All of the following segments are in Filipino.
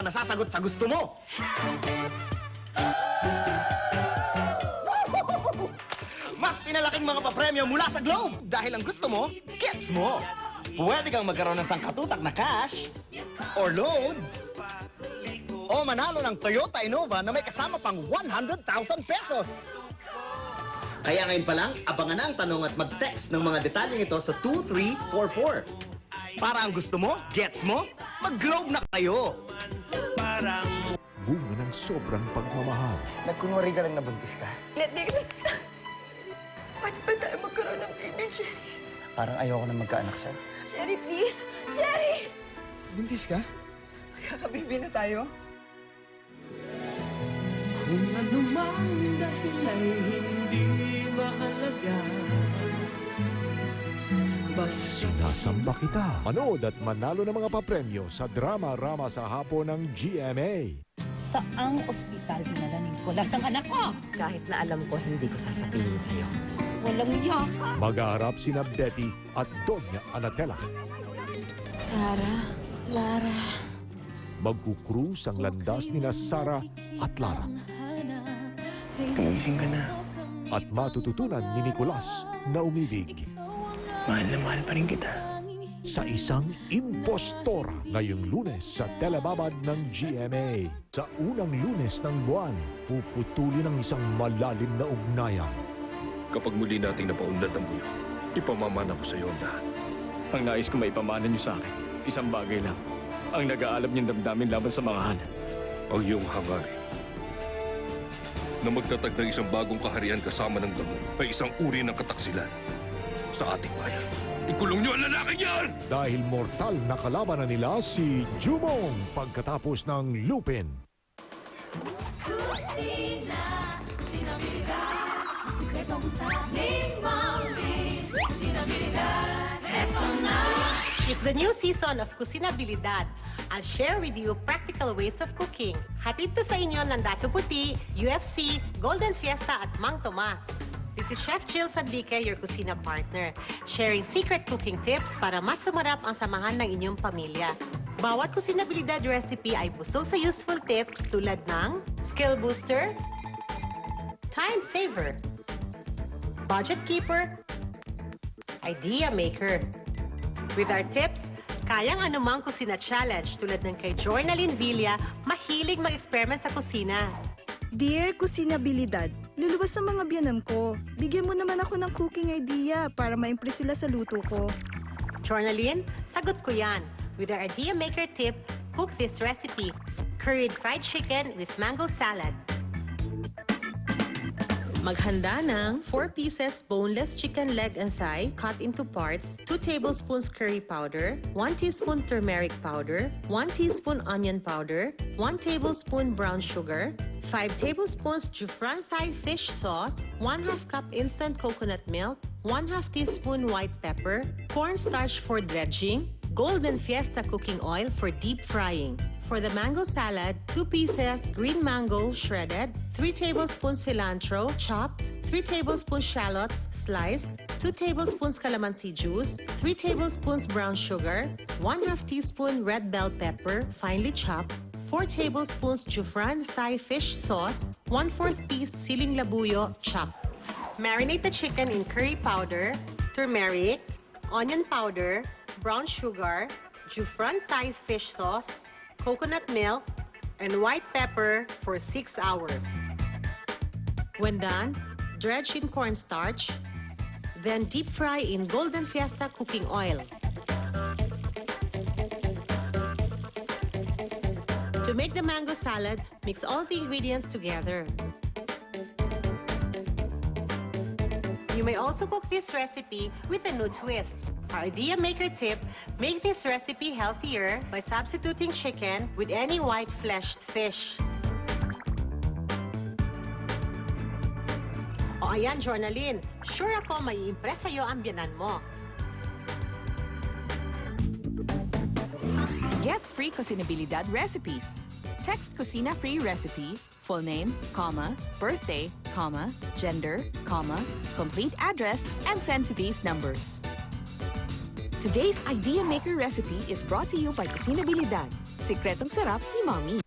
nasasagot sa gusto mo. Mas pinalaking mga papremyo mula sa Globe dahil ang gusto mo, gets mo. Pwede kang magkaroon ng sangkatutak na cash or load o manalo ng Toyota Innova na may kasama pang 100,000 pesos. Kaya ngayon pa lang, abangan na ang tanong at mag-text ng mga detalyeng ito sa 2344. Para ang gusto mo, gets mo, mag-Globe na kayo. Bunga ng sobrang pagmamahal. Nagkunwari ka lang na buntis ka. Hindi. Pwede ba tayo magkaroon ng baby, Cherry? Parang ayoko na magkaanak siya. Cherry, please! Cherry! Buntis ka? Magkakabibi na tayo? Kung anumang dahil ay hindi mahalaga. Basta Sinasamba kita. Manood at manalo ng mga papremyo sa drama-rama sa hapon ng GMA. Saang ospital dinala ni Nicolas ang anak ko? Kahit na alam ko, hindi ko sasabihin sa'yo. Walang yaka. Mag-aharap sina Betty at Doña Anatela. Sarah, Lara. Magkukrus ang landas nina Sarah at Lara. Gumising ka na. At matututunan ni Nicolas na umibig Mahal na mahal pa rin kita. sa isang impostora ngayong Lunes sa telebabad ng GMA. Sa unang Lunes ng buwan, puputulin ang isang malalim na ugnayan. Kapag muli nating napaunlad ang buyo, ipamamana ko sa iyo ang lahat. Ang nais ko maipamana niyo sa akin, isang bagay lang. Ang nag-aalab niyong damdamin laban sa mga hanap. Ang iyong hangarin na magtatag ng isang bagong kaharian kasama ng lamon ay isang uri ng kataksilan sa ating bayan. Ikulong niyo ang lalaking yan! Dahil mortal na kalaban na nila si Jumong pagkatapos ng Lupin. It's the new season of Cucinabilidad. I'll share with you practical ways of cooking. Hatid to sa inyo ng Dato Puti, UFC, Golden Fiesta at Mang Tomas. This is Chef Jill Sadlique, your kusina partner, sharing secret cooking tips para mas sumarap ang samahan ng inyong pamilya. Bawat Cucinabilidad recipe ay busog sa useful tips tulad ng skill booster, time saver, budget keeper, idea maker. With our tips, kayang anumang kusina challenge tulad ng kay Jornalyn Villa, mahilig mag-experiment sa kusina. Dear Cucinabilidad, luluwas sa mga biyanan ko. Bigyan mo naman ako ng cooking idea para ma-impress sila sa luto ko. Jornalyn, sagot ko yan. With our idea maker tip, cook this recipe. Curried fried chicken with mango salad. Maghanda ng 4 pieces boneless chicken leg and thigh cut into parts, 2 tablespoons curry powder, 1 teaspoon turmeric powder, 1 teaspoon onion powder, 1 tablespoon brown sugar, 5 tablespoons Jufran Thai fish sauce, 1/2 cup instant coconut milk, 1/2 teaspoon white pepper, cornstarch for dredging, Golden Fiesta cooking oil for deep frying. For the mango salad, 2 pieces green mango shredded, 3 tablespoons cilantro chopped, 3 tablespoons shallots sliced, 2 tablespoons calamansi juice, 3 tablespoons brown sugar, 1/2 teaspoon red bell pepper finely chopped, 4 tablespoons Jufran Thai fish sauce, 1/4 piece siling labuyo chopped. Marinate the chicken in curry powder, turmeric, onion powder, brown sugar, Jufran Thai fish sauce, coconut milk, and white pepper for 6 hours. When done, dredge in cornstarch, then deep fry in Golden Fiesta cooking oil. To make the mango salad, mix all the ingredients together. You may also cook this recipe with a new twist. Our idea maker tip, make this recipe healthier by substituting chicken with any white-fleshed fish. O ayan, Jornalyn, sure ako may impress sa'yo ang biyanan mo. Get free Cucinabilidad recipes. Text Cucina Free Recipe, full name, comma, birthday, comma, gender, comma, complete address, and send to these numbers. Today's Idea Maker recipe is brought to you by Cucinabilidad. Sikretong sarap ni Mommy.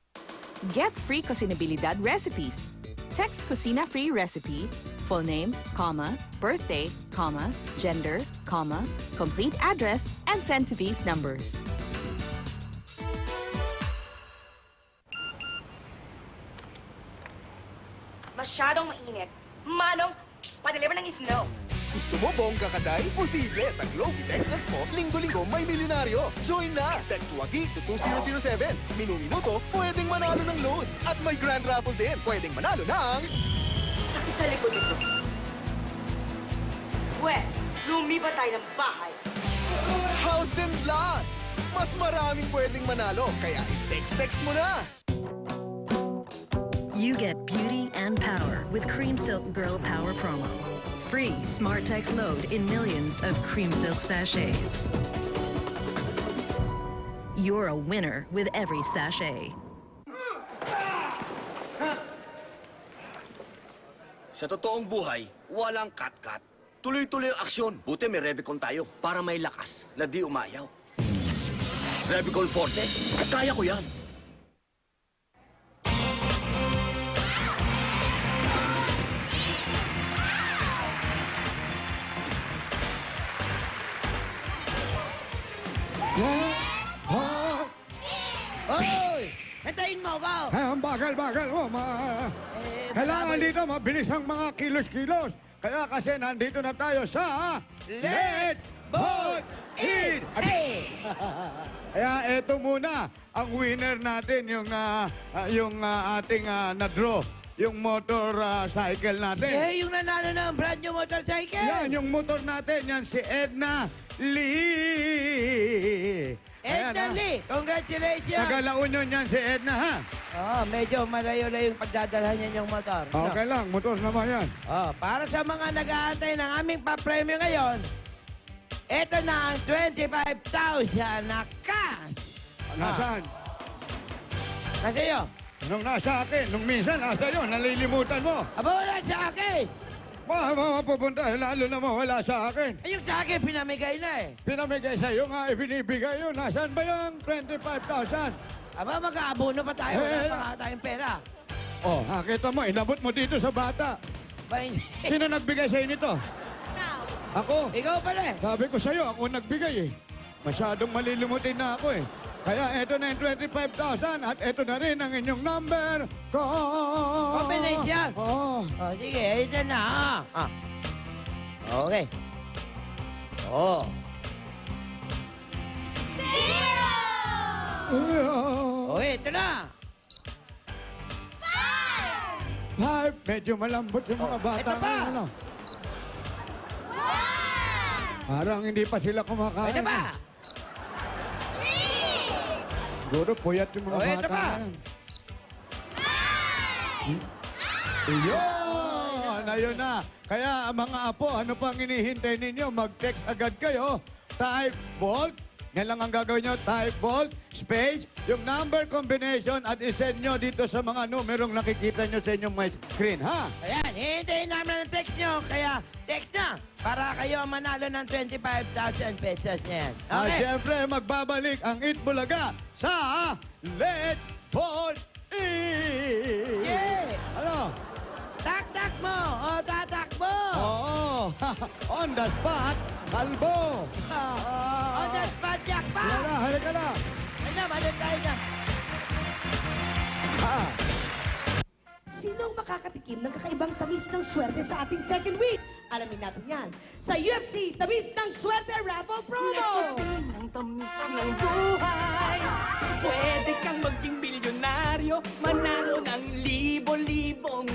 Get free Cucinabilidad recipes. Text Cucina Free Recipe, full name, comma, birthday, comma, gender, comma, complete address, and send to these numbers. Masyadong mainit. Manong, padeliver ng snow. Gusto mo bongga kaday? Posible! Sa Globe i-text mo, linggo-linggo may milyonaryo. Join na! Text Wagi to 2007. Minu-minuto, pwedeng manalo ng load. At may grand raffle din. Pwedeng manalo ng... Sakit sa likod nito. Wes, lumipat tayo ng bahay. House and lot! Mas maraming pwedeng manalo. Kaya i-text mo na! You get beauty and power with Cream Silk Girl Power Promo. Free Smart Text load in millions of Cream Silk sachets. You're a winner with every sachet. Sa totoong buhay, walang cut-cut. Tuloy-tuloy ang aksyon. Buti may Revicon tayo para may lakas na di umayaw. Revicon Forte, kaya ko yan. Hoy! Hintayin mo ako! Ang bagal-bagal mo, kailangan dito mabilis ang mga kilos-kilos. Kaya kasi nandito na tayo sa Let's Vote In! Kaya eto muna, ang winner natin, yung ating na-draw. Yung motor cycle natin. Yung nanalo ng brand new motorcycle! Yan, yung motor natin, yan si Edna Lee. Edna Lee, congratulations! Taga-La Union yan si Edna, ha? Medyo malayo-layo yung pagdadalhan niya yung motor. Okay lang, motor naman yan. Para sa mga nag-aantay ng aming pa-premyo ngayon, ito na ang 25,000 na cash! Nasaan? Nasa iyo? Nung nasa akin, nung minsan nasa iyo, nalilimutan mo. Aba, wala sa akin! Pupunta, lalo na wala sa akin. Yung sa akin, pinamigay na eh. Pinamigay sa iyo nga, ibinibigay yun. Nasaan ba yung 25,000? Aba, mag-aabono pa tayo. Wala pa nga tayong pera. Nakita mo, inabot mo dito sa bata. Sino nagbigay sa nito? Ako. Ikaw pala eh. Sabi ko sa iyo, ako nagbigay eh. Masyadong malilimutin na ako eh. Kaya eto na yung 25,000 at eto na rin ang inyong number. Combination? Sige, ito na ha. Okay. Ito na. 5! Medyo malambot yung mga bata. Ito pa. Ano? Parang hindi pa sila kumakain. Ito pa. Siguro puyat yung mga ito bata pa. Iyon! Ayun na. Kaya mga apo, ano pang hinihintay ninyo? Mag-text agad kayo. Type Bolt. Yan lang ang gagawin nyo. Type Bolt, space, yung number combination at isend nyo dito sa mga numerong nakikita nyo sa inyong may screen, ha? Ayan, hihintayin namin ang text nyo. Kaya text na para kayo manalo ng 25,000 pesos niyan. Okay? Siyempre, magbabalik ang Eat Bulaga sa Let's Vote In! Yeah! Ano? Tak-tak mo! Tatakbo! Oo! On the spot, kalbo! On the spot, jackpot! Halika na! Ay na, malit tayo na. Sino ang makakatikim ng kakaibang tamis ng swerte sa ating second week? Alamin natin yan sa UFC Tamis ng Swerte Raffle Promo! Ang tamis ng buhay. Pwede kang maging milyonaryo, manalo ng libo-libong.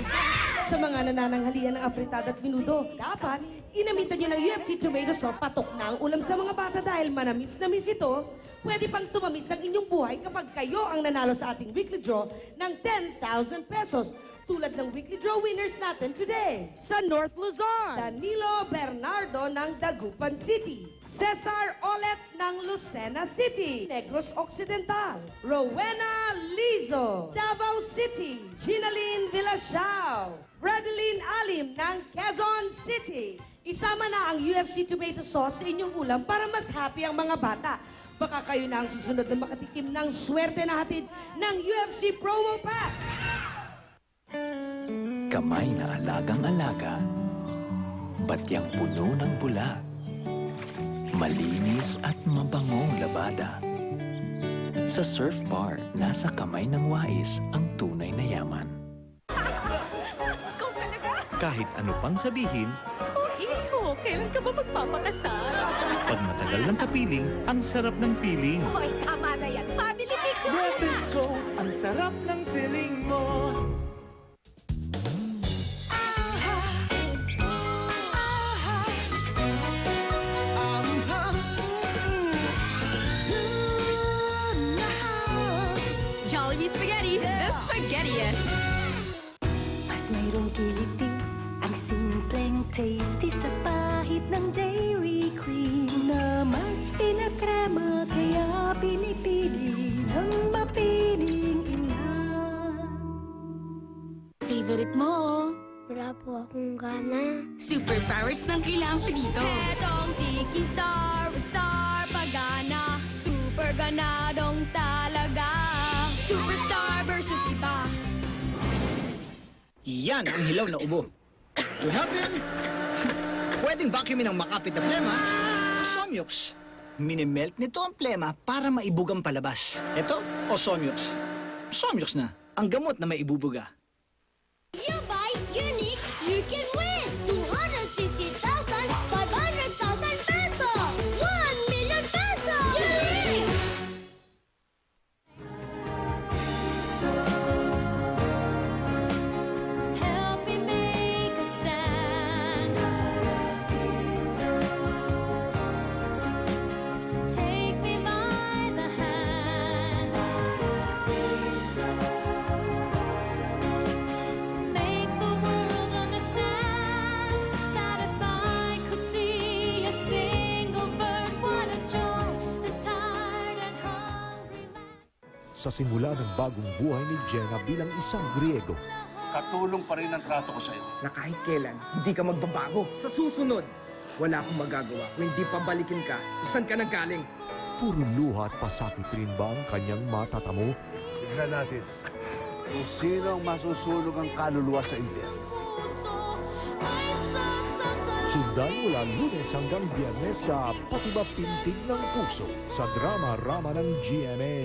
Sa mga nanananghalian ng afritada at minudo, dapat inamitan niyo ng UFC tomato sauce. Patok na ang ulam sa mga bata dahil manamis-namis ito. Pwede pang tumamis ang inyong buhay kapag kayo ang nanalo sa ating weekly draw ng 10,000 pesos. Tulad ng weekly draw winners natin today. Sa North Luzon, Danilo Bernardo ng Dagupan City. Cesar Olet ng Lucena City. Negros Occidental. Rowena Lizo, Davao City. Ginaline Villasao. Bradeline Alim ng Quezon City. Isama na ang UFC tomato sauce sa inyong ulam para mas happy ang mga bata. Baka kayo na ang susunod na makatikim ng swerte na hatid ng UFC Promo Pack. Kamay na alagang-alaga, batyang puno ng bula, malinis at mabangong labada. Sa Surf Bar, nasa kamay ng wais ang tunay na yaman. Kahit ano pang sabihin, Iho, kailan ka ba magpapakasal? pag matagal ng kapiling, ang sarap ng feeling. Hoy, tama na yan. Family picture! Nabisco, ang sarap ng feeling mo. Jollibee Spaghetti, the spaghettiest! Mas mayroong kiliti, ang simpleng tasty sa pahit ng Dairy Queen na mas pinakrema kaya pinipili ng mapiling ina. Favorite mo, oh. Wala po akong gana. Superpowers ng kailangan ko dito. Etong Tiki Star with Star Pagana. Super ganadong talaga. Superstar versus iba. Yan ang hilaw na ubo. To help him, pwedeng vacuumin ang makapit na plema, Somyux. Minimelt nito ang plema para maibugang palabas. Ito, Somyux. Somyux na, ang gamot na maibubuga. You buy unique, you can win 250,000, 500,000 pesos, 1 million pesos. Unique! Help me make a stand. Take me by the hand. Make the world understand that if I could see a single bird, what a joy this tired and hungry land. Sa simula ng bagong buhay ni Jenna bilang isang Griego, Katulong pa rin ang trato ko sa'yo. Na kahit kailan, hindi ka magbabago. Sa susunod, wala akong magagawa kung hindi pabalikin ka kung saan ka nanggaling. puro luha at pasakit rin ba ang kanyang matatamo? Tignan natin kung sino ang masusunog ang kaluluwa sa impyerno. Sundan mula Lunes hanggang Biyernes sa Pati ba Pintig ng Puso sa Drama-Rama ng GMA.